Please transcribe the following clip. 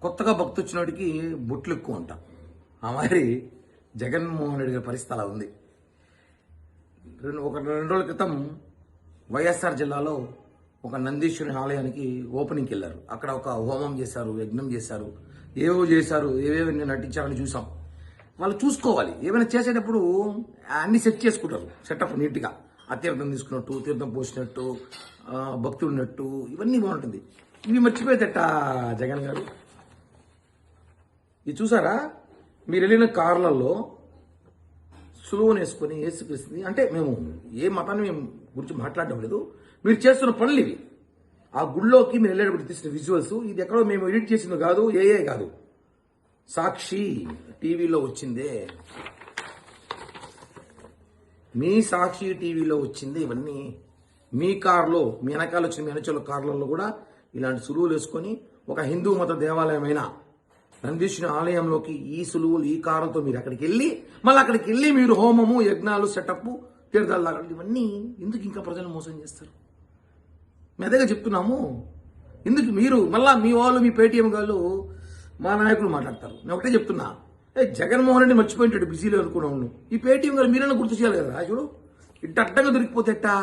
కొత్తగా భక్తి వచ్చినోడికి బొట్లు ఎక్కువ అంట. ఆ మరి జగన్మోహన్ రెడ్డి గారి పరిస్థితి అలా ఉంది. రెండు రోజుల క్రితం వైఎస్ఆర్ జిల్లాలో ఒక నందీశ్వరుని ఆలయానికి ఓపెనింగ్కి వెళ్ళారు. అక్కడ ఒక హోమం చేశారు, యజ్ఞం చేశారు, ఏవేవి నటించారని చూసాం. వాళ్ళు చూసుకోవాలి, ఏమైనా చేసేటప్పుడు అన్ని సెట్ చేసుకుంటారు, సెటప్ నీట్గా. ఆ తీర్థం తీసుకున్నట్టు, తీర్థం పోసినట్టు, భక్తి ఉన్నట్టు, ఇవన్నీ బాగుంటుంది. ఇవి మర్చిపోయేదట జగన్ గారు. ఇది చూసారా, మీరు వెళ్ళిన కార్లలో సులువుని వేసుకొని ఏసుక్రీస్తుంది. అంటే మేము ఏ మతాన్ని మేము గురించి మాట్లాడడం లేదు, మీరు చేస్తున్న పనులు ఇవి. ఆ గుళ్ళోకి మీరు వెళ్ళేటప్పుడు తీసిన విజువల్స్, ఇది ఎక్కడో మేము ఎడిట్ చేసింది కాదు, ఏ కాదు, సాక్షి టీవీలో వచ్చిందే, మీ సాక్షి టీవీలో వచ్చింది. ఇవన్నీ మీ కార్లో, మీ వెనకాల వచ్చిన మీ వెనచల కార్లలో కూడా ఇలాంటి సులువులు వేసుకొని, ఒక హిందూ మత దేవాలయమైన నందీశ్వరుని ఆలయంలోకి ఈ సులువులు, ఈ కారంతో మీరు అక్కడికి వెళ్ళి, మళ్ళీ అక్కడికి వెళ్ళి మీరు హోమము, యజ్ఞాలు, సెటప్, తీర్థాలు, ఇవన్నీ ఎందుకు ఇంకా ప్రజలను మోసం చేస్తారు? మేము అదేగా చెప్తున్నాము. ఎందుకు మీరు మళ్ళా మీ వాళ్ళు, మీ పేటీఎం వాళ్ళు, మా నాయకులు మాట్లాడతారు. నేను ఒకటే చెప్తున్నా, జగన్మోహన్ రెడ్డి మర్చిపోయింటాడు బిజీలో అనుకున్నాను. ఈ పేటీఎం గారు మీరైనా గుర్తు చేయాలి కదా. చూడు, ఇట్ట అడ్డంగా దొరికిపోతే ఎట్టా?